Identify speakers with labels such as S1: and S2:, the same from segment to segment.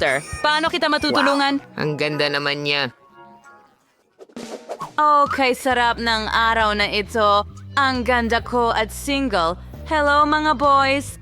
S1: hamster. Paano kita matutulungan?
S2: Ang ganda naman niya.
S1: Okay, sarap ng araw na ito. Ang ganda ko at single. Hello mga boys!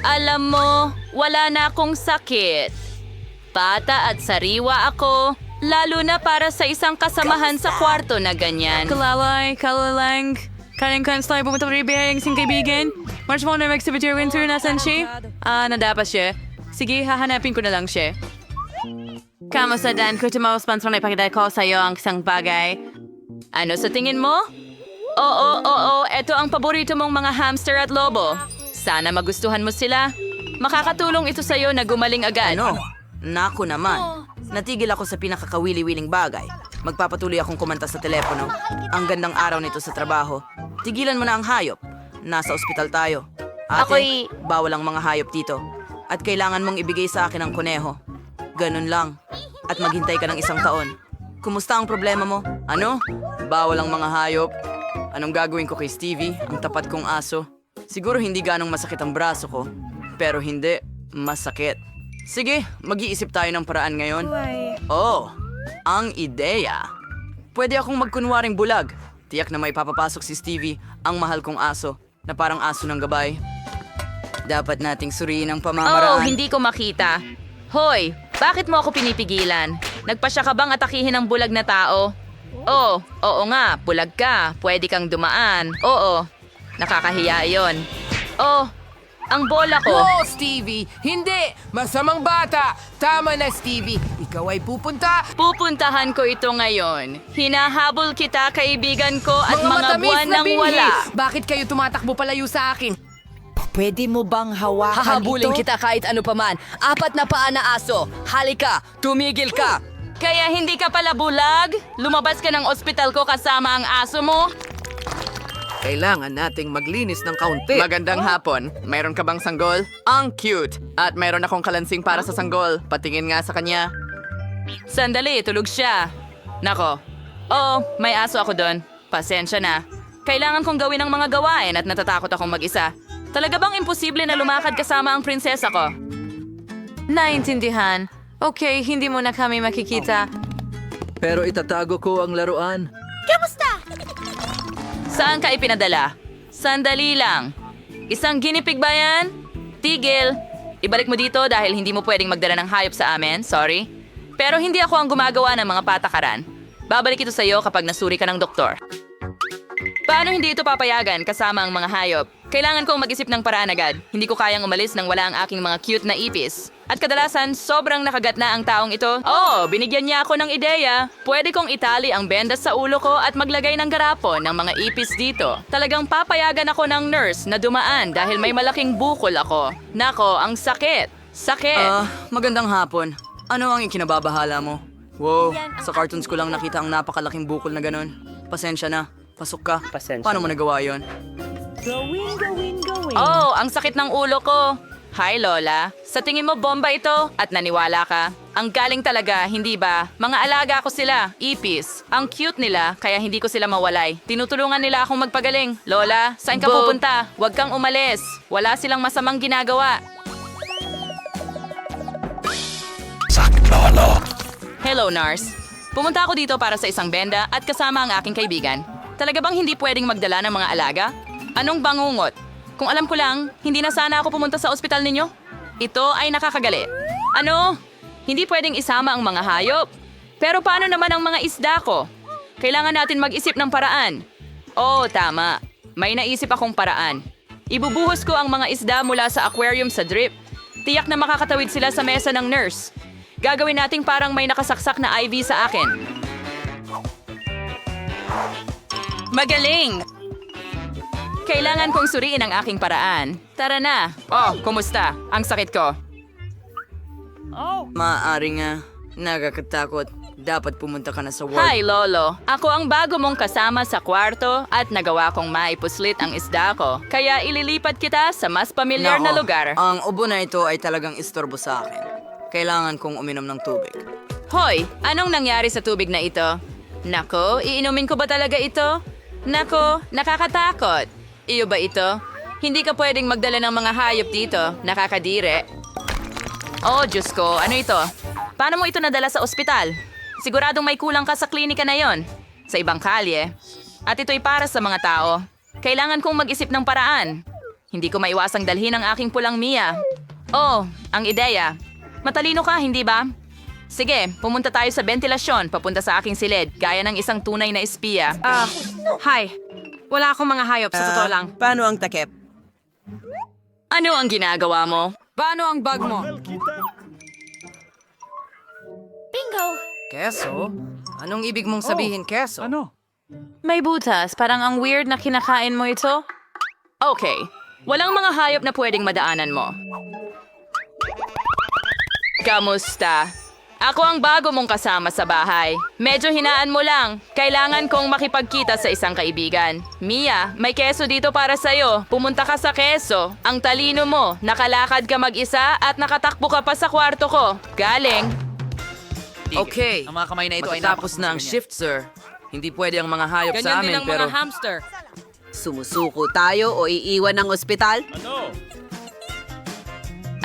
S1: Alam mo, wala na akong sakit. Bata at sariwa ako, lalo na para sa isang kasamahan sa kwarto na ganyan. Kalalang. Kaling-kans tayo pumunta pa rin bihayang isang kaibigan. March mo na mag-exhibit your winter, nasan siya? Nadapas siya. Sige, hahanapin ko na lang siya. Kamusta Dan? Kung tumawag sponsor na ipakita ko sa iyo ang isang bagay. Ano sa tingin mo? Oo, eto ang paborito mong mga hamster at lobo. Sana magustuhan mo sila. Makakatulong ito sa iyo na gumaling agad.
S3: Ano? Naku naman. Natigil ako sa pinakakawili-wiling bagay. Magpapatuloy akong kumanta sa telepono. Ang gandang araw nito sa trabaho. Tigilan mo na ang hayop. Nasa ospital tayo. Ate, bawal ang mga hayop dito. At kailangan mong ibigay sa akin ang kuneho. Ganun lang. At maghintay ka ng 1 taon. Kumusta ang problema mo? Ano? Bawal ang mga hayop. Anong gagawin ko kay Stevie, ang tapat kong aso? Siguro hindi ganong masakit ang braso ko. Pero hindi, masakit. Sige, mag-iisip tayo ng paraan ngayon. Oh, ang ideya. Pwede akong magkunwaring bulag. Tiyak na may papapasok si Stevie, ang mahal kong aso, na parang aso ng gabay. Dapat nating suriin ang pamamaraan.
S1: Hindi ko makita. Hoy, bakit mo ako pinipigilan? Nagpasya ka bang atakihin ang bulag na tao? Oo nga, bulag ka. Pwede kang dumaan. Oo, nakakahiya yon. Ang bola ko.
S2: Oh, Stevie! Hindi! Masamang bata! Tama na, Stevie! Ikaw ay pupunta!
S1: Pupuntahan ko ito ngayon. Hinahabol kita, kaibigan ko, at mga
S2: matamis
S1: buwan
S2: na
S1: nang
S2: binhi!
S1: wala.
S2: Bakit kayo tumatakbo palayo sa akin?
S3: Pwede mo bang hawakan
S4: Hahabulin
S3: ito?
S4: kita kahit ano paman. 4 na paa na aso. Halika, tumigil ka.
S1: Kaya hindi ka pala bulag? Lumabas ka ng ospital ko kasama ang aso mo?
S5: Kailangan nating maglinis ng kaunti.
S3: Magandang hapon. Mayroon ka bang sanggol? Ang cute! At mayroon akong kalansing para sa sanggol. Patingin nga sa kanya.
S1: Sandali, tulog siya. Nako. May aso ako doon. Pasensya na. Kailangan kong gawin ang mga gawain at natatakot akong mag-isa. Talaga bang imposible na lumakad kasama ang prinsesa ko? Naintindihan. Okay, hindi mo na kami makikita.
S5: Pero itatago ko ang laruan.
S1: Saan ka ipinadala? Sandali lang. Isang ginipig ba yan? Tigil. Ibalik mo dito dahil hindi mo pwedeng magdala ng hayop sa amin. Sorry. Pero hindi ako ang gumagawa ng mga patakaran. Babalik ito sa iyo kapag nasuri ka ng doktor. Paano hindi ito papayagan kasama ang mga hayop? Kailangan kong mag-isip ng paraan agad. Hindi ko kayang umalis nang wala ang aking mga cute na ipis. At kadalasan, sobrang nakagat na ang taong ito. Binigyan niya ako ng ideya. Pwede kong itali ang bendas sa ulo ko at maglagay ng garapon ng mga ipis dito. Talagang papayagan ako ng nurse na dumaan dahil may malaking bukol ako. Nako, ang sakit. Sakit.
S3: Magandang hapon. Ano ang ikinababahala mo? Wow, sa cartoons ko lang nakita ang napakalaking bukol na ganun. Pasensya na. Pasok ka. Paano mo nagawa yon?
S1: Ang sakit ng ulo ko. Hi, Lola. Sa tingin mo bomba ito? At naniwala ka? Ang galing talaga, hindi ba? Mga alaga ko sila, ipis. Ang cute nila, kaya hindi ko sila mawalay. Tinutulungan nila akong magpagaling. Lola, saan ka pupunta? Huwag kang umalis. Wala silang masamang ginagawa. Hello, nurse. Pumunta ako dito para sa isang benda at kasama ang aking kaibigan. Talaga bang hindi pwedeng magdala ng mga alaga? Anong bangungot? Kung alam ko lang, hindi na sana ako pumunta sa ospital ninyo. Ito ay nakakagali. Ano? Hindi pwedeng isama ang mga hayop. Pero paano naman ang mga isda ko? Kailangan natin mag-isip ng paraan. Tama. May naisip akong paraan. Ibubuhos ko ang mga isda mula sa aquarium sa drip. Tiyak na makakatawid sila sa mesa ng nurse. Gagawin nating parang may nakasaksak na IV sa akin. Magaling! Kailangan kong suriin ang aking paraan. Tara na. Kumusta? Ang sakit ko.
S3: Maaari nga. Nakakatakot. Dapat pumunta ka na sa ward.
S1: Hi, Lolo. Ako ang bago mong kasama sa kwarto at nagawa kong maipuslit ang isda ko. Kaya ililipat kita sa mas pamilyar na
S3: Nako,
S1: lugar.
S3: ang ubo na ito ay talagang istorbo sa akin. Kailangan kong uminom ng tubig.
S1: Hoy, anong nangyari sa tubig na ito? Nako, iinumin ko ba talaga ito? Nako, nakakatakot. Iyo ba ito? Hindi ka pwedeng magdala ng mga hayop dito. Nakakadire. Oh, Diyos ko, ano ito? Paano mo ito nadala sa ospital? Siguradong may kulang ka sa klinika na yon, sa ibang kalye. At ito'y para sa mga tao. Kailangan kong mag-isip ng paraan. Hindi ko maiwasang dalhin ang aking pulang Mia. Oh, ang ideya. Matalino ka, hindi ba? Sige, pumunta tayo sa bentilasyon papunta sa aking silid, gaya ng isang tunay na espiya.
S6: Hi. Wala akong mga hayop, sa totoo lang.
S3: Paano ang takip?
S1: Ano ang ginagawa mo?
S6: Paano ang bag mo?
S3: Keso? Anong ibig mong sabihin, keso?
S1: May butas, parang ang weird na kinakain mo ito. Okay, walang mga hayop na pwedeng madaanan mo. Kamusta? Ako ang bago mong kasama sa bahay. Medyo hinaan mo lang. Kailangan kong makipagkita sa isang kaibigan. Mia, may keso dito para sa'yo. Pumunta ka sa keso. Ang talino mo, nakalakad ka mag-isa at nakatakbo ka pa sa kwarto ko. Galing.
S3: Okay,
S4: Ang mga kamay na ito ay
S3: matatapos na ang shift, sir. Hindi pwede ang mga hayop sa amin, pero...
S6: hamster.
S7: Sumusuko tayo o iiwan ng ospital?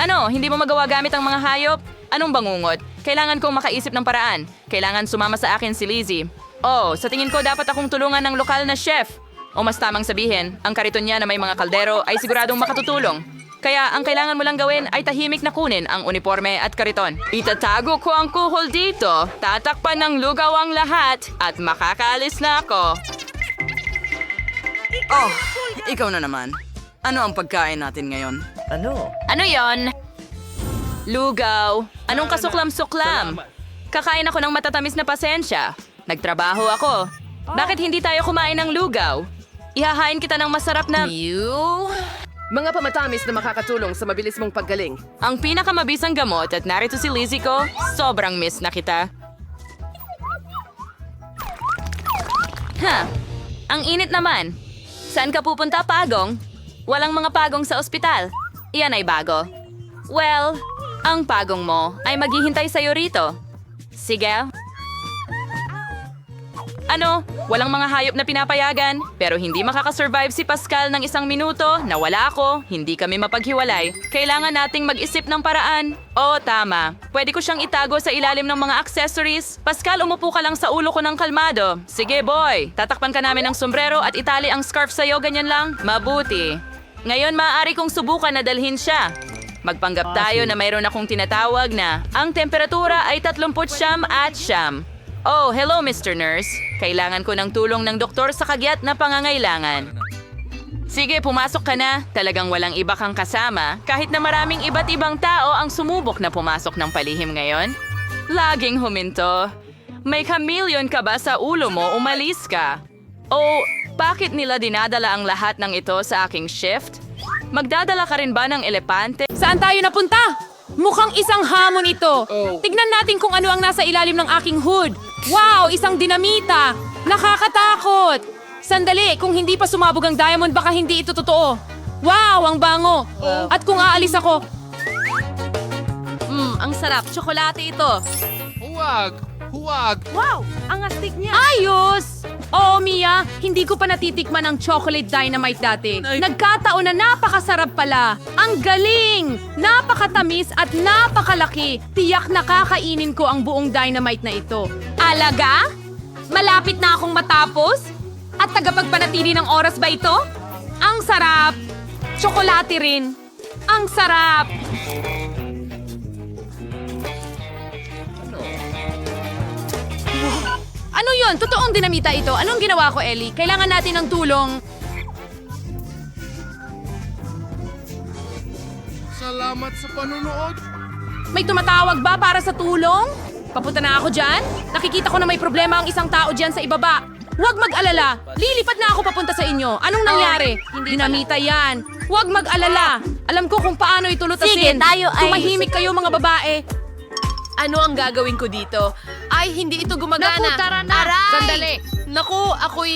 S1: Ano, hindi mo magawa gamit ang mga hayop? Anong bangungot? Kailangan kong makaisip ng paraan. Kailangan sumama sa akin si Lizzie. Oh, sa tingin ko dapat akong tulungan ng lokal na chef. O mas tamang sabihin, ang kariton niya na may mga kaldero ay siguradong makatutulong. Kaya ang kailangan mo lang gawin ay tahimik na kunin ang uniforme at kariton. Itatago ko ang kuhol dito, tatakpan ng lugaw ang lahat, at makakaalis na ako.
S3: Oh, ikaw na naman. Ano ang pagkain natin ngayon?
S1: Ano yon? Lugaw. Anong kasuklam-suklam? Kakain ako ng matatamis na pasensya. Nagtrabaho ako. Bakit hindi tayo kumain ng lugaw? Ihahain kita ng masarap na...
S2: Mga pamatamis na makakatulong sa mabilis mong paggaling.
S1: Ang pinakamabisang gamot at narito si Lizzie ko, sobrang miss na kita. Ang init naman. Saan ka pupunta, Pagong? Walang mga pagong sa ospital. Iyan ay bago. Well, ang pagong mo ay maghihintay sa'yo rito. Sige. Ano? Walang mga hayop na pinapayagan, pero hindi makakasurvive si Pascal ng 1 minuto na wala ako, hindi kami mapaghiwalay. Kailangan nating mag-isip ng paraan. Oo, tama. Pwede ko siyang itago sa ilalim ng mga accessories. Pascal, umupo ka lang sa ulo ko ng kalmado. Sige, boy. Tatakpan ka namin ng sombrero at itali ang scarf sa'yo, ganyan lang. Mabuti. Ngayon, maaari kong subukan na dalhin siya. Magpanggap tayo na mayroon akong tinatawag na ang temperatura ay 39 at siyam. Oh, hello, Mr. Nurse. Kailangan ko ng tulong ng doktor sa kagyat na pangangailangan. Sige, pumasok ka na. Talagang walang iba kang kasama, kahit na maraming iba't ibang tao ang sumubok na pumasok ng palihim ngayon. Laging huminto. May chameleon ka ba sa ulo mo? Umalis ka. O, bakit nila dinadala ang lahat ng ito sa aking shift? Magdadala ka rin ba ng elepante?
S6: Saan tayo napunta? Mukhang isang hamon ito. Tignan natin kung ano ang nasa ilalim ng aking hood. Wow, isang dinamita. Nakakatakot. Sandali, kung hindi pa sumabog ang diamond, baka hindi ito totoo. Wow, ang bango. At kung aalis ako...
S1: Ang sarap. Tsokolate ito.
S2: Huwag!
S6: Wow, ang astig niya. Ayos! Oo, Mia, hindi ko pa natitikman ang chocolate dynamite dati. Nagkataon na napakasarap pala. Ang galing! Napakatamis at napakalaki. Tiyak na kakainin ko ang buong dynamite na ito. Alaga? Malapit na akong matapos? At tagapagpanatili ng oras ba ito? Ang sarap! Tsokolate rin. Ang sarap! Ano yun? Totoong dinamita ito. Anong ginawa ko, Ellie? Kailangan natin ng tulong.
S2: Salamat sa panunood.
S6: May tumatawag ba para sa tulong? Papunta na ako dyan? Nakikita ko na may problema ang isang tao dyan sa ibaba. Huwag mag-alala. Lilipad na ako papunta sa inyo. Anong nangyari? Dinamita yan. Huwag mag-alala. Alam ko kung paano ito lutasin.
S1: Sige, tayo ay-
S6: Tumahimik kayo mga babae.
S8: Ano ang gagawin ko dito? Ay, hindi ito gumagana.
S6: Naku, tara na.
S8: Aray!
S6: Sandali.
S8: Naku, ako'y...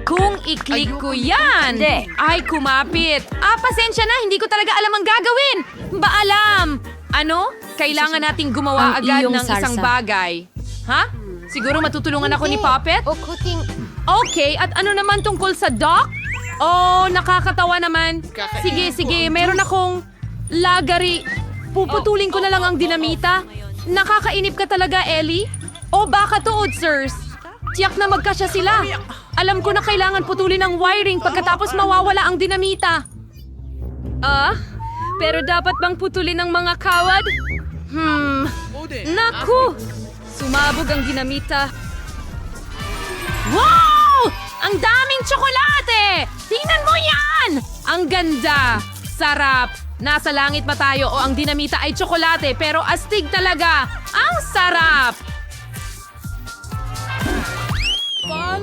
S6: Kung i-click ko yan, ay kumapit. Pasensya na, hindi ko talaga alam ang gagawin. Alam. Ano? Kailangan nating gumawa agad ng isang bagay. Ha? Siguro matutulungan ako ni Puppet? Okay, at ano naman tungkol sa dock? Oh, nakakatawa naman. Sige, meron akong lagari. Puputulin ko na lang ang dinamita. Nakakainip ka talaga, Ellie. O baka tuod, sirs. Tiyak na magkasya sila. Alam ko na kailangan putulin ang wiring pagkatapos mawawala ang dinamita.
S1: Pero dapat bang putulin ng mga kawad? Naku! Sumabog ang dinamita.
S6: Wow! Ang daming tsokolate! Tingnan mo yan! Ang ganda! Sarap! Nasa langit ba tayo o ang dinamita ay tsokolate pero astig talaga? Ang sarap!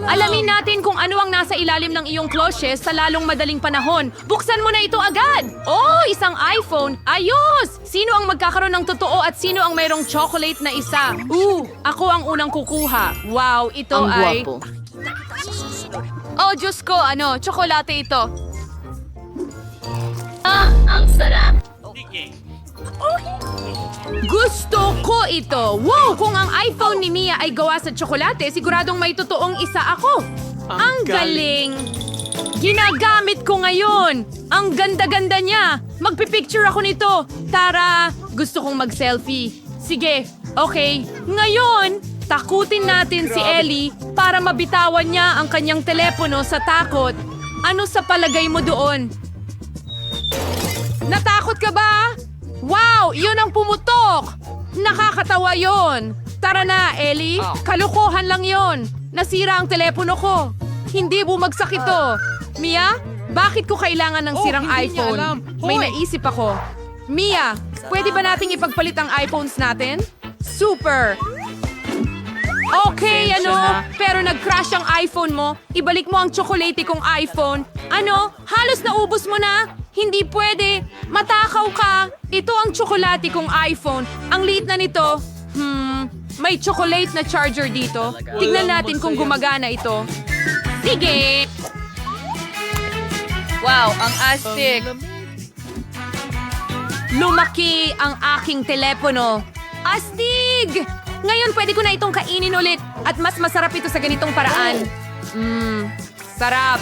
S6: Alamin natin kung ano ang nasa ilalim ng iyong kloshes sa lalong madaling panahon. Buksan mo na ito agad! Oh, isang iPhone! Ayos! Sino ang magkakaroon ng totoo at sino ang mayroong chocolate na isa? Ako ang unang kukuha. Wow, ito
S3: Ang
S6: ay...
S3: gwapo.
S1: Oh, Diyos ko, tsokolate ito.
S6: Gusto ko ito! Wow! Kung ang iPhone ni Mia ay gawa sa tsokolate, siguradong may totoong isa ako. Ang galing! Ginagamit ko ngayon! Ang ganda-ganda niya! Magpipicture ako nito! Tara! Gusto kong mag-selfie. Sige, okay. Ngayon, takutin natin si Ellie para mabitawan niya ang kanyang telepono sa takot. Ano sa palagay mo doon? Natakot ka ba? Wow! Yun ang pumutok! Nakakatawa yon. Tara na, Ellie. Kalokohan lang yon. Nasira ang telepono ko. Hindi bumagsak ito. Mia, bakit ko kailangan ng sirang iPhone? May naisip ako. Mia, pwede ba nating ipagpalit ang iPhones natin? Super! Okay, pero nag-crash ang iPhone mo. Ibalik mo ang tsokolate kong iPhone. Halos naubos mo na? Hindi pwede. Matakaw ka. Ito ang tsokolate kong iPhone. Ang liit na nito. May chocolate na charger dito. Tignan natin kung gumagana ito. Sige!
S1: Wow, ang astig.
S6: Lumaki ang aking telepono. Astig! Ngayon pwede ko na itong kainin ulit at mas masarap ito sa ganitong paraan. Sarap.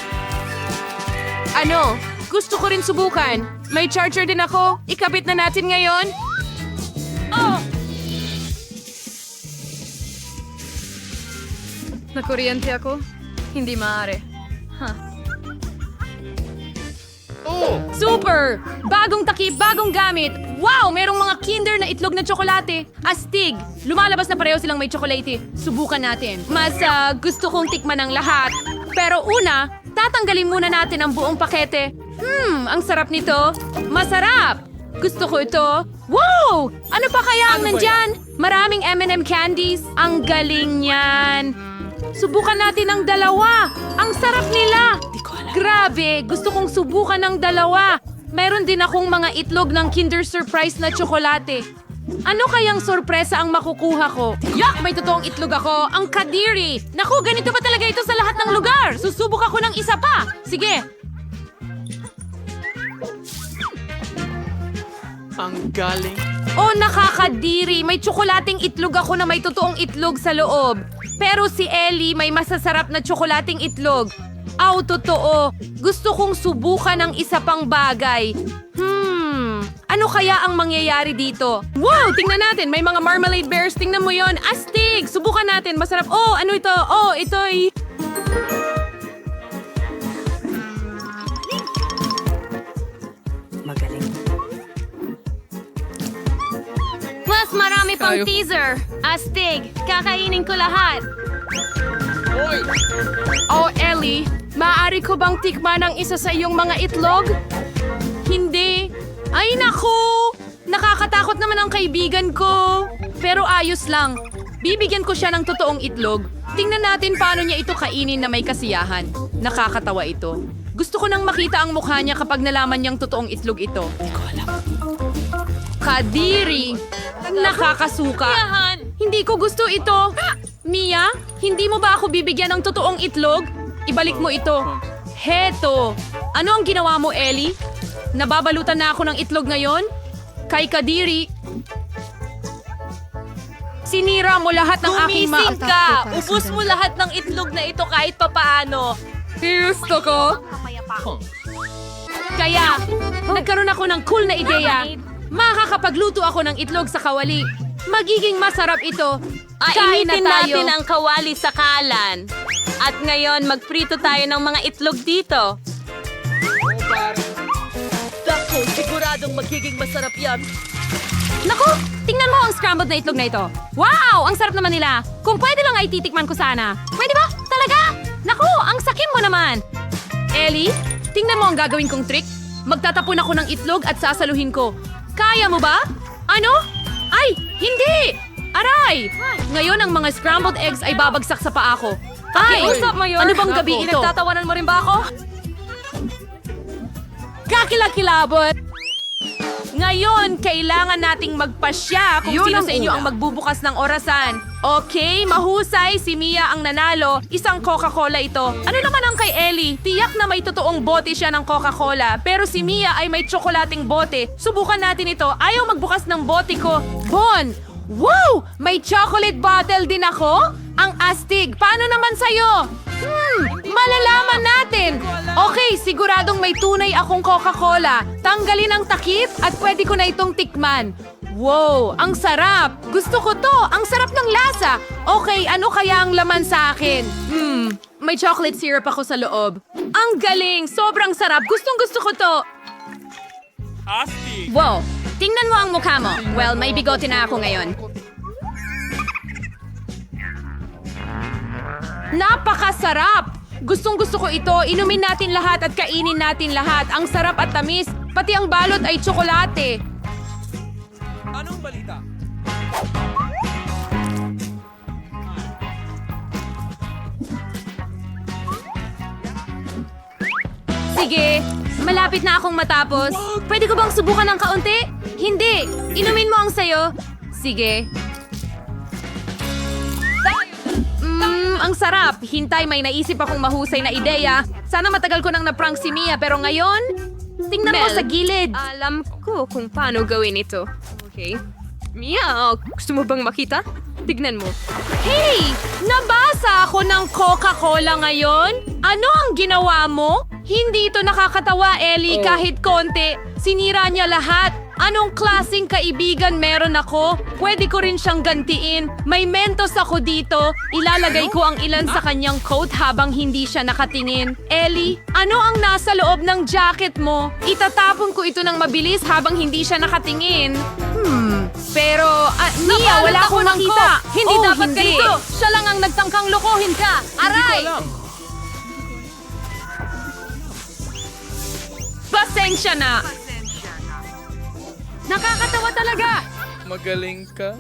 S6: Gusto ko rin subukan. May charger din ako. Ikabit na natin ngayon.
S1: Nakuryente ako? Hindi maaari.
S6: Super! Bagong takip, bagong gamit. Wow! Merong mga Kinder na itlog na tsokolate. Astig! Lumalabas na pareho silang may tsokolate. Subukan natin. Mas gusto kong tikman ang lahat. Pero una, tatanggalin muna natin ang buong pakete. Ang sarap nito. Masarap! Gusto ko ito. Wow! Ano pa kaya ang nandyan? Maraming M&M candies. Ang galing niyan. Subukan natin ang dalawa. Ang sarap nila. Grabe, gusto kong subukan ng dalawa. Meron din akong mga itlog ng Kinder Surprise na tsokolate. Ano kayang sorpresa ang makukuha ko? Yak! May totoong itlog ako. Ang kadiri! Naku, ganito ba talaga ito sa lahat ng lugar? Susubok ako ng isa pa. Sige.
S2: Ang galing.
S6: Oh, nakakadiri. May tsokolating itlog ako na may totoong itlog sa loob. Pero si Ellie may masasarap na tsokolating itlog. Totoo. Gusto kong subukan ng isa pang bagay. Ano kaya ang mangyayari dito? Wow! Tingnan natin. May mga marmalade bears. Tingnan mo yon. Astig! Subukan natin. Masarap. Oh, ano ito? Oh, ito'y...
S1: Mas marami pang teaser. Astig. Kakainin ko lahat.
S6: Oh, Ellie, maaari ko bang tikman ang isa sa iyong mga itlog? Hindi. Ay, naku! Nakakatakot naman ang kaibigan ko. Pero ayos lang. Bibigyan ko siya ng totoong itlog. Tingnan natin paano niya ito kainin na may kasiyahan. Nakakatawa ito. Gusto ko nang makita ang mukha niya kapag nalaman niyang totoong itlog ito. Hindi ko alam. Kadiri! Nakakasuka. Hindi ko gusto ito. Mia, hindi mo ba ako bibigyan ng totoong itlog? Ibalik mo ito. Heto. Ano ang ginawa mo, Ellie? Nababalutan na ako ng itlog ngayon? Kay Kadiri. Sinira mo lahat ng aking
S1: Gumising ka! Ubus mo lahat ng itlog na ito kahit papaano.
S6: Gusto ko. Kaya, nagkaroon ako ng cool na ideya. Makakapagluto ako ng itlog sa kawali. Magiging masarap ito. Kain na
S1: Initin
S6: tayo.
S1: natin ang kawali sa kalan. At ngayon, magprito tayo ng mga itlog dito.
S4: Dako, siguradong magiging masarap yan.
S6: Naku! Tingnan mo ang scrambled na itlog na ito. Wow! Ang sarap naman nila. Kung pwede lang ay titikman ko sana. Pwede ba? Talaga? Naku! Ang sakim mo naman. Ellie, tingnan mo ang gagawin kong trick. Magtatapon ako ng itlog at sasaluhin ko. Kaya mo ba? Ano? Ay! Hindi! Aray! Ngayon ang mga scrambled eggs ay babagsak sa paa ko. Ay!
S1: Pakiusap, Mayor.
S6: Ano bang gabi ito?
S1: Pinagtatawanan mo rin ba ako?
S6: Kakilakilabot! Ngayon, kailangan nating magpasya kung
S2: Yun
S6: sino
S2: ang
S6: sa inyo
S2: una.
S6: ang magbubukas ng orasan. Okay, mahusay, si Mia ang nanalo. Isang Coca-Cola ito. Ano naman ang kay Ellie? Tiyak na may totoong bote siya ng Coca-Cola. Pero si Mia ay may tsokolating bote. Subukan natin ito. Ayaw magbukas ng bote ko. Bon! Wow! May chocolate bottle din ako? Ang astig. Paano naman sa'yo? Malalaman natin. Okay, siguradong may tunay akong Coca-Cola. Tanggalin ang takip at pwede ko na itong tikman. Wow, ang sarap. Gusto ko to. Ang sarap ng lasa. Okay, ano kaya ang laman sa akin? May chocolate syrup ako sa loob. Ang galing. Sobrang sarap. Gustong-gusto ko to. Wow, tingnan mo ang mukha mo. Well, may bigote na ako ngayon. Napakasarap! Gustong-gusto ko ito. Inumin natin lahat at kainin natin lahat. Ang sarap at tamis. Pati ang balot ay tsokolate.
S9: Anong balita?
S6: Sige, malapit na akong matapos. Pwede ko bang subukan ng kaunti? Hindi. Inumin mo ang sayo. Sige. Ang sarap. Hintay, may naisip akong mahusay na ideya. Sana matagal ko nang na-prank si Mia, pero ngayon, tingnan mo
S1: Mel,
S6: sa gilid.
S1: Alam ko kung paano gawin ito. Okay. Mia, gusto mo bang makita? Tignan mo.
S6: Hey! Nabasa ako ng Coca-Cola ngayon? Ano ang ginawa mo? Hindi ito nakakatawa, Ellie, kahit konti. Sinira niya lahat. Anong klaseng kaibigan meron ako? Pwede ko rin siyang gantiin. May Mentos ako dito. Ilalagay ko ang ilan sa kanyang coat habang hindi siya nakatingin. Ellie, ano ang nasa loob ng jacket mo? Itatapon ko ito ng mabilis habang hindi siya nakatingin. Pero, Mia, wala akong makita. Hindi dapat ganito. Siya lang ang nagtangkang lokohin ka. Aray! Pasensya na. Nakakatawa talaga.
S9: Magaling ka.